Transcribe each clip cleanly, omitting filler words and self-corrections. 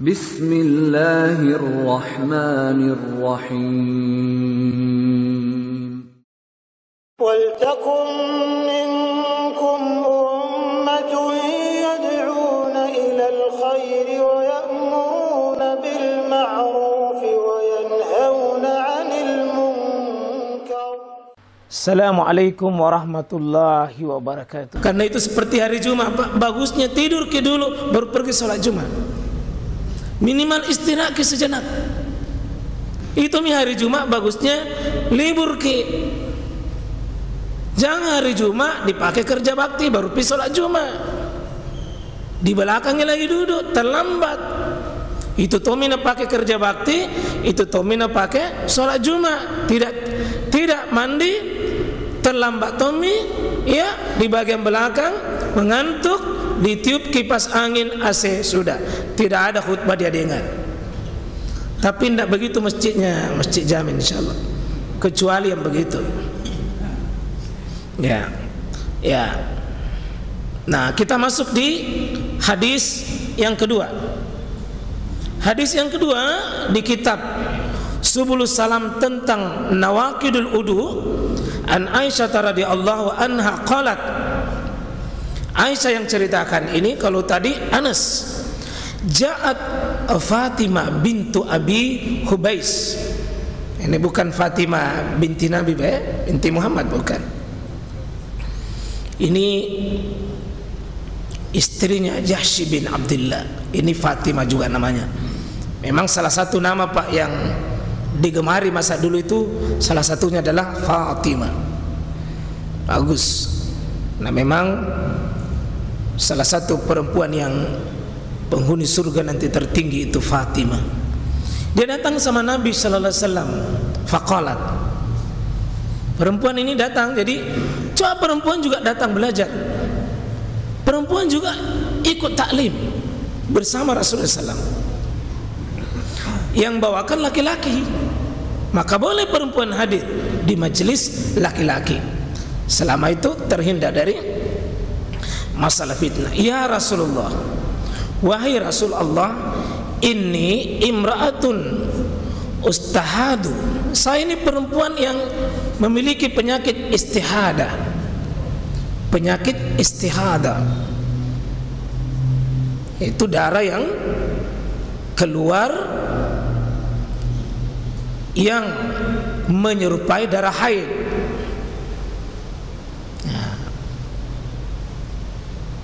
Bismillahirrahmanirrahim. Waltakum minkum ummatun yad'una ilal khairi wa ya'muruna bil ma'rufi wa yanhauna 'anil munkar. Assalamualaikum warahmatullahi wabarakatuh. Karena itu seperti hari Jumat, bagusnya tidur ke dulu baru pergi sholat Jumat. Minimal istirahat ke sejenak. Itu hari Jumat bagusnya libur ke. Jangan hari Jumat dipakai kerja bakti baru pergi sholat Jumat. Di belakangnya lagi duduk, terlambat. Itu tomina pakai kerja bakti, itu tomina pakai sholat Jumat. Tidak mandi, terlambat Tommy, ya di bagian belakang mengantuk, ditiup kipas angin AC sudah, tidak ada khutbah dia dengar. Tapi tidak begitu masjidnya, masjid Jamin insyaallah, kecuali yang begitu. Ya. Nah kita masuk di hadis yang kedua. Hadis yang kedua di kitab Subulus Salam tentang Nawaqidul Wudu. An Aisyah radhiyallahu anha qalat. Aisyah yang ceritakan ini, kalau tadi Anas. Ja'at Fatimah bintu Abi Hubais. Ini bukan Fatimah binti Nabi, binti Muhammad, bukan. Ini istrinya Jahsy bin Abdullah. Ini Fatimah juga namanya. Memang salah satu nama Pak yang digemari masa dulu itu salah satunya adalah Fatimah. Bagus. Nah memang salah satu perempuan yang penghuni surga nanti tertinggi itu Fatimah. Dia datang sama Nabi sallallahu alaihi wasallam. Faqalat. Perempuan ini datang, jadi coba perempuan juga datang belajar. Perempuan juga ikut taklim bersama Rasulullah sallallahu alaihi wasallam. Yang bawakan laki-laki, maka boleh perempuan hadir di majelis laki-laki. Selama itu terhindar dari masalah fitnah. Ya Rasulullah, wahai Rasulullah, inni imra'atun ustahadu. Saya ini perempuan yang memiliki penyakit istihadah. Penyakit istihadah itu darah yang keluar yang menyerupai darah haid.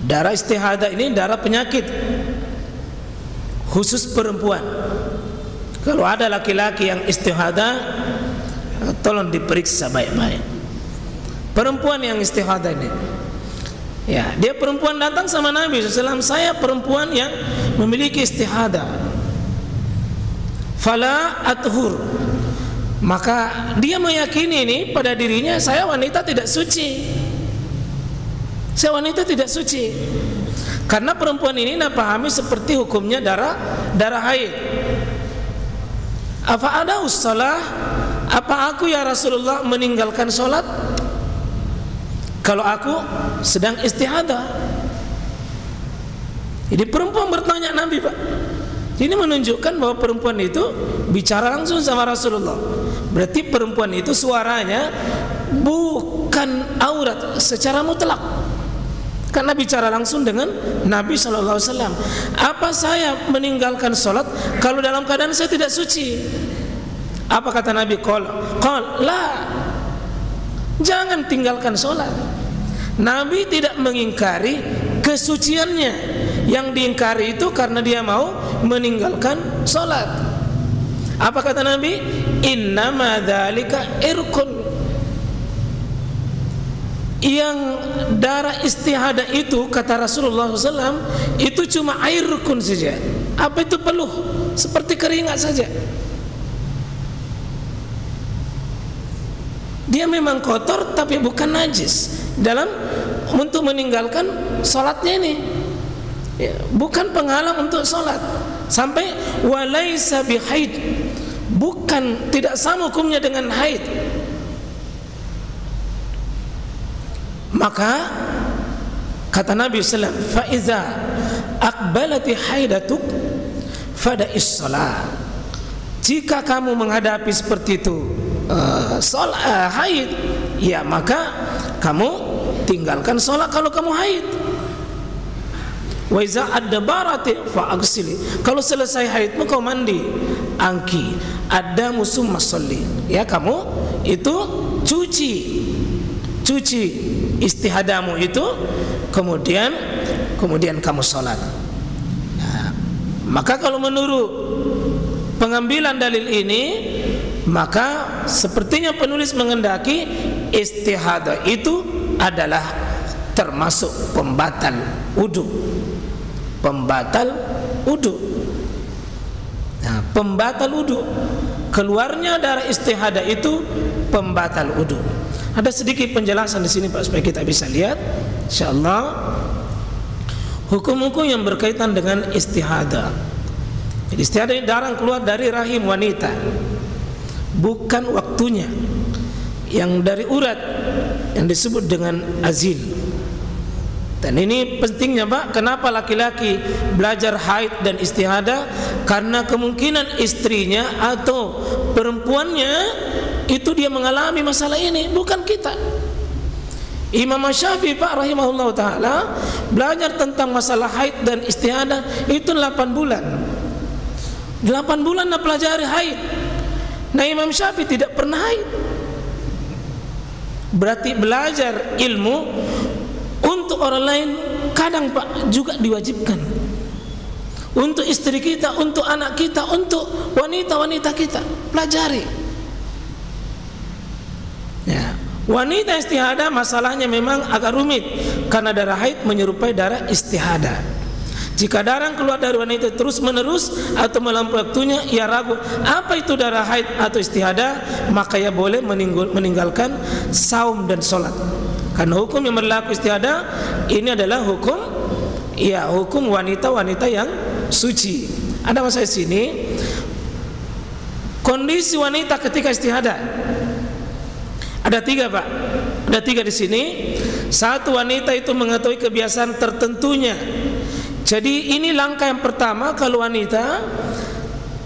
Darah istihadah ini darah penyakit khusus perempuan. Kalau ada laki-laki yang istihadah, tolong diperiksa baik-baik. Perempuan yang istihadah ini, ya, dia perempuan datang sama Nabi SAW. Saya perempuan yang memiliki istihadah. Fala athur. Maka dia meyakini ini pada dirinya, saya wanita tidak suci. Saya wanita tidak suci. Karena perempuan ini nak pahami seperti hukumnya darah haid. Apa ada ussalah? Apa aku ya Rasulullah meninggalkan sholat kalau aku sedang istihadah? Jadi perempuan bertanya Nabi, Pak. Ini menunjukkan bahwa perempuan itu bicara langsung sama Rasulullah. Berarti perempuan itu suaranya bukan aurat secara mutlak, karena bicara langsung dengan Nabi SAW. Apa saya meninggalkan sholat kalau dalam keadaan saya tidak suci? Apa kata Nabi? Qal la, jangan tinggalkan sholat. Nabi tidak mengingkari kesuciannya. Yang diingkari itu karena dia mau meninggalkan sholat. Apa kata Nabi? Innama dzalika irkun. Yang darah istihadah itu kata Rasulullah SAW itu cuma air rukun saja. Apa itu peluh? Seperti keringat saja. Dia memang kotor tapi bukan najis dalam untuk meninggalkan sholatnya ini, ya, bukan penghalang untuk sholat. Sampai walaisa bihaid, bukan, tidak sama hukumnya dengan haid. Maka kata Nabi SAW, fa iza aqbalati haidatuk fada'is shalah. Jika kamu menghadapi seperti itu haid, ya maka kamu tinggalkan sholat kalau kamu haid. Wa iza adbarati fa'aghsili. Kalau selesai haidmu kau mandi. Angki adamu summa sholli. Ya, kamu itu cuci istihadamu itu, kemudian kamu sholat. Nah, maka kalau menurut pengambilan dalil ini, maka sepertinya penulis mengendaki istihadah itu adalah termasuk pembatal wudu. Nah, pembatal wudu, keluarnya darah istihadah itu pembatal wudu. Ada sedikit penjelasan di sini Pak supaya kita bisa lihat, insyaallah, hukum-hukum yang berkaitan dengan istihadah. Jadi istihadah darah keluar dari rahim wanita, bukan waktunya, yang dari urat yang disebut dengan azil. Dan ini pentingnya Pak, kenapa laki-laki belajar haid dan istihadah? Karena kemungkinan istrinya atau perempuannya itu dia mengalami masalah ini, bukan kita. Imam Syafi'i Pak rahimahullah ta'ala belajar tentang masalah haid dan istihadah itu 8 bulan. 8 bulan dia pelajari haid. Nah, Imam Syafi'i tidak pernah haid. Berarti belajar ilmu untuk orang lain kadang Pak juga diwajibkan. Untuk istri kita, untuk anak kita, untuk wanita-wanita kita, pelajari. Ya, wanita istihadah masalahnya memang agak rumit karena darah haid menyerupai darah istihadah. Jika darah keluar dari wanita terus menerus atau melampaui waktunya, ia ragu apa itu darah haid atau istihadah, maka ia boleh meninggalkan saum dan sholat. Karena hukum yang berlaku istihadah ini adalah hukum wanita-wanita yang suci. Ada masalah di sini. Kondisi wanita ketika istihadah ada 3 Pak. Ada 3 di sini. Satu, wanita itu mengetahui kebiasaan tertentunya. Jadi ini langkah yang pertama, kalau wanita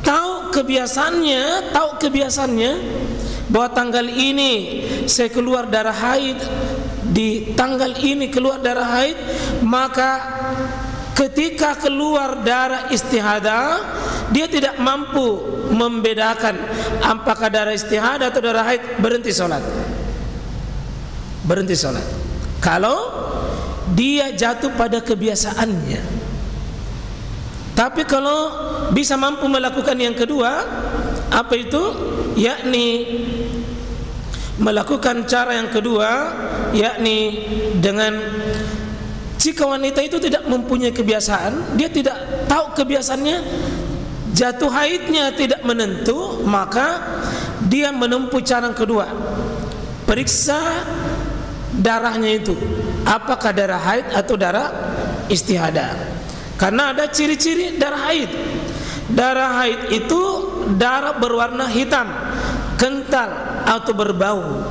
tahu kebiasaannya bahwa tanggal ini saya keluar darah haid, di tanggal ini keluar darah haid, maka ketika keluar darah istihadah dia tidak mampu membedakan apakah darah istihadah atau darah haid, berhenti sholat. Kalau dia jatuh pada kebiasaannya. Tapi kalau bisa mampu melakukan yang kedua, apa itu? Yakni melakukan cara yang kedua, yakni dengan jika wanita itu tidak mempunyai kebiasaan, dia tidak tahu kebiasaannya, jatuh haidnya tidak menentu, maka dia menempuh cara yang kedua. Periksa darahnya itu, apakah darah haid atau darah istihadah. Karena ada ciri-ciri darah haid. Darah haid itu darah berwarna hitam, kental atau berbau.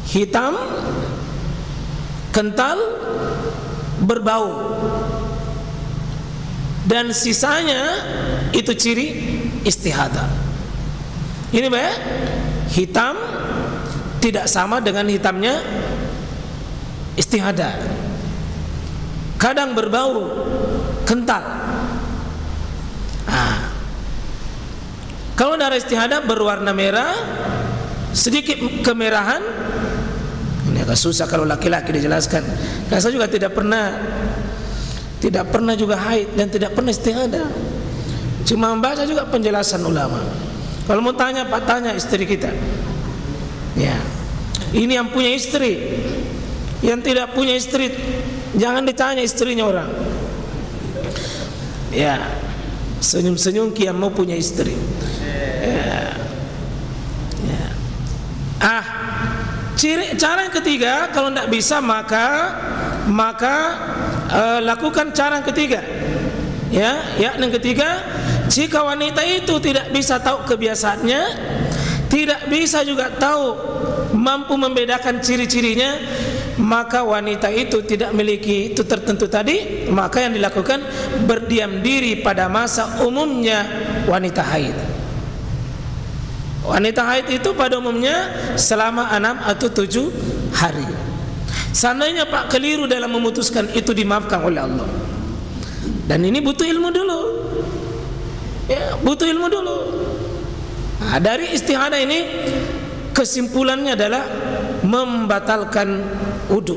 Hitam, kental, berbau. Dan sisanya itu ciri istihadah. Ini Pak, hitam tidak sama dengan hitamnya istihadah. Kadang berbau, kental. Kalau darah istihadah berwarna merah, sedikit kemerahan. Ini agak susah kalau laki-laki dijelaskan. Karena saya juga tidak pernah juga haid dan tidak pernah istihadah. Cuma membaca juga penjelasan ulama. Kalau mau tanya Pak, tanya istri kita. Ya, ini yang punya istri. Yang tidak punya istri, jangan ditanya istrinya orang. Ya, senyum-senyum kiam mau punya istri. Ya. Cara yang ketiga, kalau tidak bisa maka lakukan cara yang ketiga. Ya, yang ketiga, jika wanita itu tidak bisa tahu kebiasaannya, tidak bisa juga tahu mampu membedakan ciri-cirinya, maka wanita itu tidak memiliki itu tertentu tadi, maka yang dilakukan berdiam diri pada masa umumnya wanita haid. Wanita haid itu pada umumnya selama 6 atau 7 hari. Seandainya Pak keliru dalam memutuskan, itu dimaafkan oleh Allah. Dan ini butuh ilmu dulu. Ya, butuh ilmu dulu. Nah, dari istihadah ini kesimpulannya adalah membatalkan wudu.